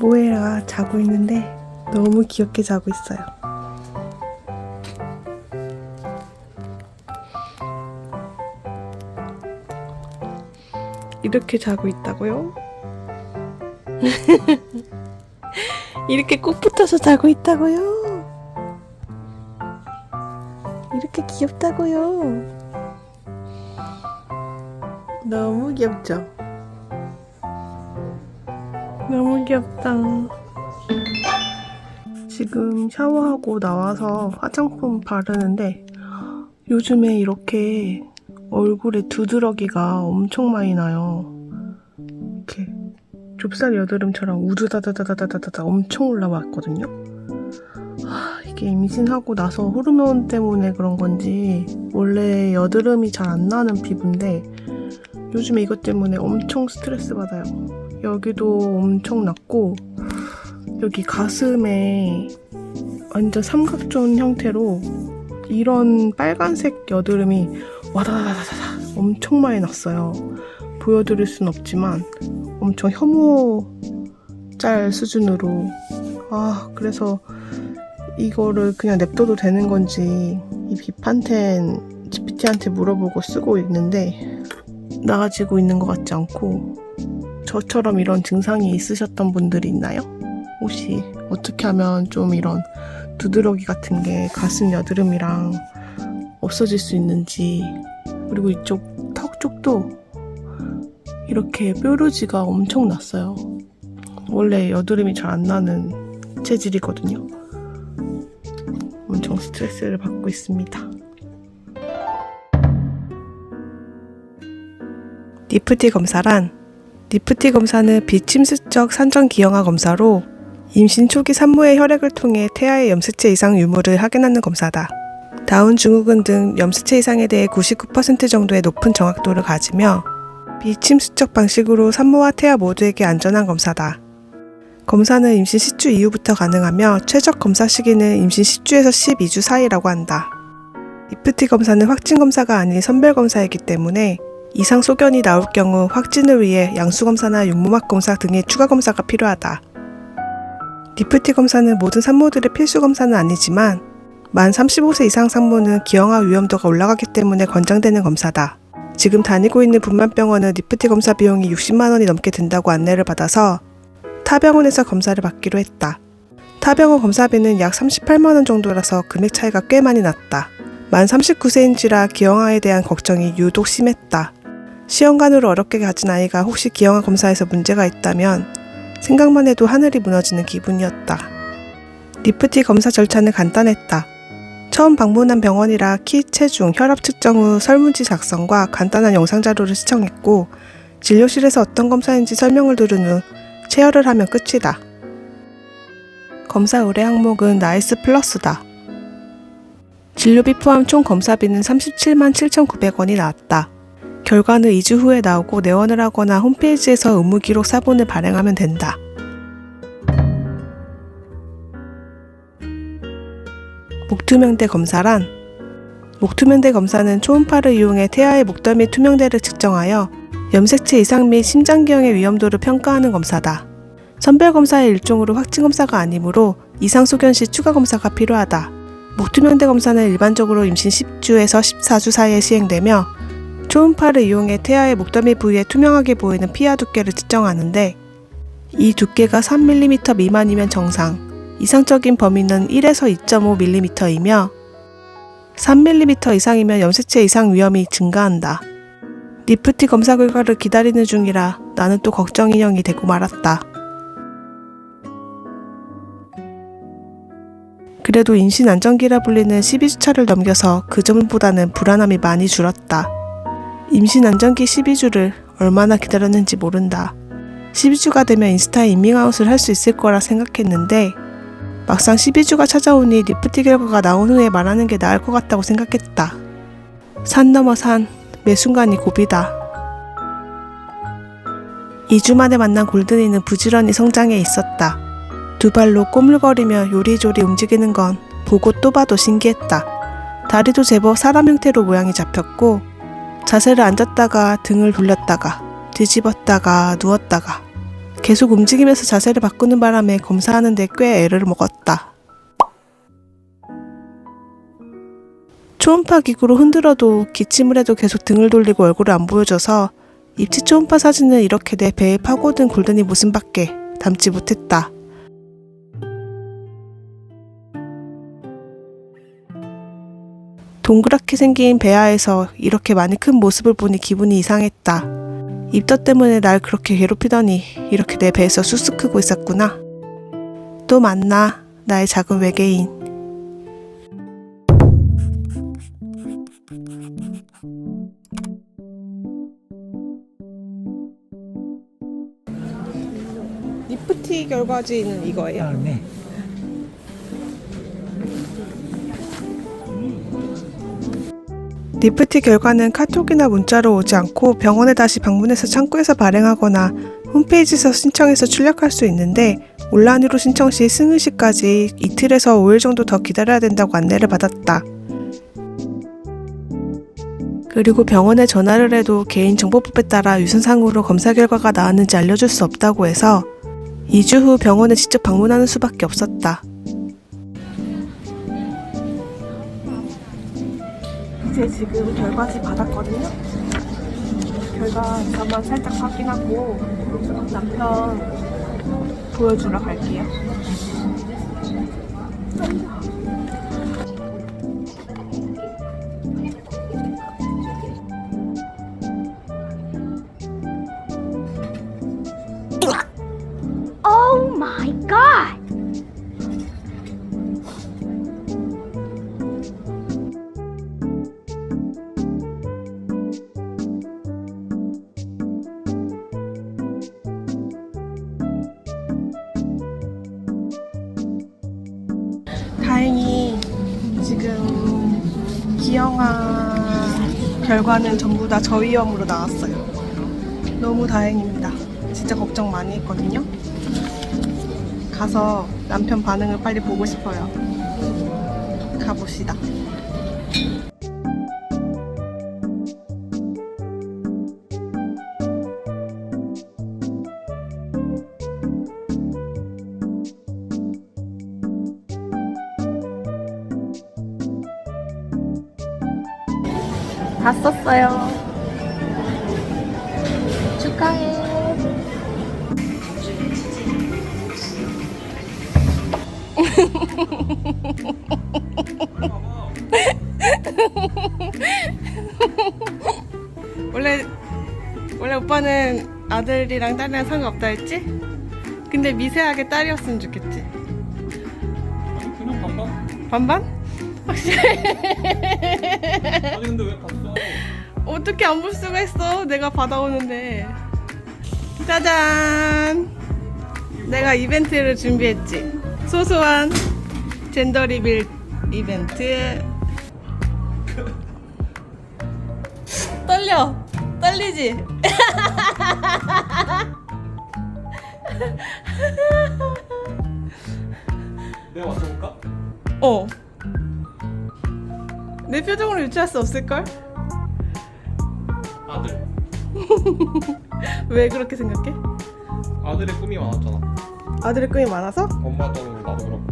모에가 자고 있는데 너무 귀엽게 자고 있어요. 이렇게 자고 있다고요? 이렇게 꼭 붙어서 자고 있다고요? 이렇게 귀엽다고요? 너무 귀엽죠? 너무 귀엽다. 지금 샤워하고 나와서 화장품 바르는데 요즘에 이렇게 얼굴에 두드러기가 엄청 많이 나요. 이렇게 좁쌀 여드름처럼 우드다다다다다다 엄청 올라왔거든요. 이게 임신하고 나서 호르몬 때문에 그런 건지 원래 여드름이 잘 안 나는 피부인데 요즘에 이것 때문에 엄청 스트레스 받아요. 여기도 엄청 났고 여기 가슴에 완전 삼각존 형태로 이런 빨간색 여드름이 와다다다다다 엄청 많이 났어요. 보여드릴 순 없지만 엄청 혐오짤 수준으로. 그래서 이거를 그냥 냅둬도 되는 건지 이 비판텐 GPT한테 물어보고 쓰고 있는데 나아지고 있는 것 같지 않고, 저처럼 이런 증상이 있으셨던 분들이 있나요? 혹시 어떻게 하면 좀 이런 두드러기 같은 게 가슴 여드름이랑 없어질 수 있는지, 그리고 이쪽 턱 쪽도 이렇게 뾰루지가 엄청 났어요. 원래 여드름이 잘 안 나는 체질이거든요. 엄청 스트레스를 받고 있습니다. 니프티 검사란, 니프티 검사는 비침수적 산전기형아 검사로 임신 초기 산모의 혈액을 통해 태아의 염색체 이상 유무를 확인하는 검사다. 다운 증후군 등 염색체 이상에 대해 99% 정도의 높은 정확도를 가지며 비침수적 방식으로 산모와 태아 모두에게 안전한 검사다. 검사는 임신 10주 이후부터 가능하며 최적 검사 시기는 임신 10주에서 12주 사이라고 한다. 니프티 검사는 확진 검사가 아닌 선별 검사이기 때문에 이상 소견이 나올 경우 확진을 위해 양수검사나 육모막 검사 등의 추가 검사가 필요하다. 니프티 검사는 모든 산모들의 필수 검사는 아니지만 만 35세 이상 산모는 기형아 위험도가 올라가기 때문에 권장되는 검사다. 지금 다니고 있는 분만병원은 니프티 검사 비용이 60만 원이 넘게 든다고 안내를 받아서 타 병원에서 검사를 받기로 했다. 타 병원 검사비는 약 38만 원 정도라서 금액 차이가 꽤 많이 났다. 만 39세인지라 기형아에 대한 걱정이 유독 심했다. 시험관으로 어렵게 가진 아이가 혹시 기형아 검사에서 문제가 있다면 생각만 해도 하늘이 무너지는 기분이었다. 니프티 검사 절차는 간단했다. 처음 방문한 병원이라 키, 체중, 혈압 측정 후 설문지 작성과 간단한 영상 자료를 시청했고 진료실에서 어떤 검사인지 설명을 들은 후 체열을 하면 끝이다. 검사 의뢰 항목은 나이스 플러스다. 진료비 포함 총 검사비는 37만 7,900원이 나왔다. 결과는 2주 후에 나오고 내원을 하거나 홈페이지에서 의무기록 사본을 발행하면 된다. 목투명대 검사란, 목투명대 검사는 초음파를 이용해 태아의 목덜미 투명대를 측정하여 염색체 이상 및 심장기형의 위험도를 평가하는 검사다. 선별검사의 일종으로 확진검사가 아니므로 이상소견 시 추가검사가 필요하다. 목투명대 검사는 일반적으로 임신 10주에서 14주 사이에 시행되며 초음파를 이용해 태아의 목덜미 부위에 투명하게 보이는 피하 두께를 측정하는데 이 두께가 3mm 미만이면 정상, 이상적인 범위는 1에서 2.5mm이며 3mm 이상이면 염색체 이상 위험이 증가한다. 니프티 검사 결과를 기다리는 중이라 나는 또 걱정 인형이 되고 말았다. 그래도 임신 안정기라 불리는 12주차를 넘겨서 그 전보다는 불안함이 많이 줄었다. 임신 안정기 12주를 얼마나 기다렸는지 모른다. 12주가 되면 인스타에 인밍아웃을 할 수 있을 거라 생각했는데 막상 12주가 찾아오니 니프티 결과가 나온 후에 말하는 게 나을 것 같다고 생각했다. 산 넘어 산, 매 순간이 고비다. 2주 만에 만난 골든이는 부지런히 성장해 있었다. 두 발로 꼬물거리며 요리조리 움직이는 건 보고 또 봐도 신기했다. 다리도 제법 사람 형태로 모양이 잡혔고 자세를 앉았다가 등을 돌렸다가 뒤집었다가 누웠다가 계속 움직이면서 자세를 바꾸는 바람에 검사하는 데 꽤 애를 먹었다. 초음파 기구로 흔들어도 기침을 해도 계속 등을 돌리고 얼굴을 안 보여줘서 입치 초음파 사진은 이렇게 내 배에 파고든 골든이 모습밖에 담지 못했다. 동그랗게 생긴 배아에서 이렇게 많이 큰 모습을 보니 기분이 이상했다. 입덧 때문에 날 그렇게 괴롭히더니 이렇게 내 배에서 쑥쑥 크고 있었구나. 또 만나, 나의 작은 외계인. 니프티 결과지는 이거예요. 네. 니프티 결과는 카톡이나 문자로 오지 않고 병원에 다시 방문해서 창구에서 발행하거나 홈페이지에서 신청해서 출력할 수 있는데 온라인으로 신청 시 승인 시까지 이틀에서 5일 정도 더 기다려야 된다고 안내를 받았다. 그리고 병원에 전화를 해도 개인정보법에 따라 유선상으로 검사 결과가 나왔는지 알려줄 수 없다고 해서 2주 후 병원에 직접 방문하는 수밖에 없었다. 이제 지금 결과지 받았거든요. 결과만 살짝 확인하고 남편 보여주러 갈게요. Oh my god! 다행히 지금 기형아 결과는 전부 다 저위험으로 나왔어요. 너무 다행입니다. 진짜 걱정 많이 했거든요. 가서 남편 반응을 빨리 보고 싶어요. 가봅시다. 다 썼어요. 축하해. 원래 오빠는 아들이랑 딸이랑 상관없다 했지? 근데 미세하게 딸이었으면 좋겠지? 아니 그냥 반반? 반반? 확실히? 아니 근데 왜 봤어? 어떻게 안 볼 수가 있어? 내가 받아오는데. 짜잔! 내가 이벤트를 준비했지. 소소한 젠더 리빌 이벤트. 떨리지? 내가 맞춰볼까? 내 표정으로 유추할 수 없을걸? 아들. 왜 그렇게 생각해? 아들의 꿈이 많았잖아. 아들의 꿈이 많아서? 엄마도 그렇고 나도 그렇고.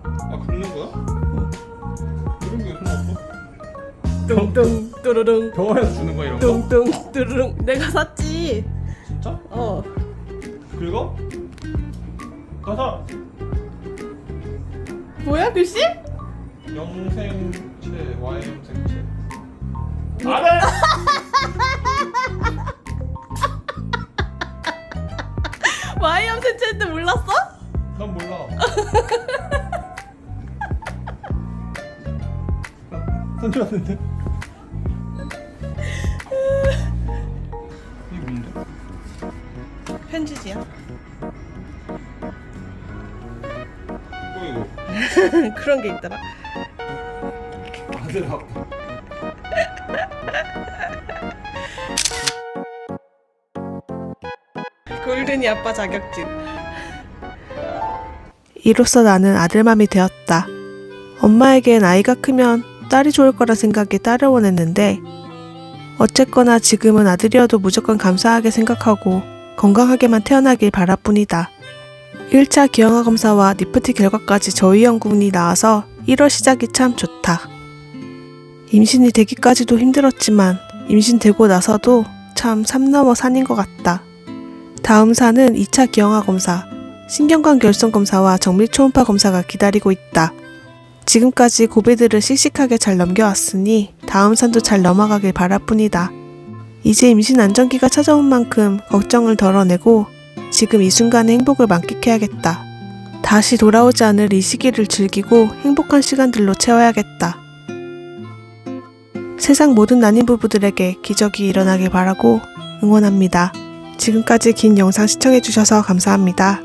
아 긁는 거야? 그런 게 무슨 없어? 뚱뚱 뚜루룽 병원에서 주는 거야 이런 거? 뚱뚱 뚜루룽. 내가 샀지. 진짜? 긁어? 가자. 뭐야 글씨? 영생체, Y형생체. 아들! Y형생체인데 몰랐어? 난 몰라. 손주 왔는데? 이게 뭔데? 편지지야. 이거 그런 게 있더라. 아들 아빠. 골든이 아빠 자격증. 이로써 나는 아들맘이 되었다. 엄마에겐 아이가 크면 딸이 좋을 거라 생각에 딸을 원했는데 어쨌거나 지금은 아들이어도 무조건 감사하게 생각하고 건강하게만 태어나길 바랄뿐이다. 1차 기형아 검사와 니프티 결과까지 저위험군이 나와서 1월 시작이 참 좋다. 임신이 되기까지도 힘들었지만 임신되고 나서도 참 산 넘어 산인 것 같다. 다음 산은 2차 기형아 검사, 신경관 결손 검사와 정밀 초음파 검사가 기다리고 있다. 지금까지 고비들을 씩씩하게 잘 넘겨왔으니 다음 산도 잘 넘어가길 바랄뿐이다. 이제 임신 안정기가 찾아온 만큼 걱정을 덜어내고 지금 이 순간의 행복을 만끽해야겠다. 다시 돌아오지 않을 이 시기를 즐기고 행복한 시간들로 채워야겠다. 세상 모든 난임 부부들에게 기적이 일어나길 바라고 응원합니다. 지금까지 긴 영상 시청해주셔서 감사합니다.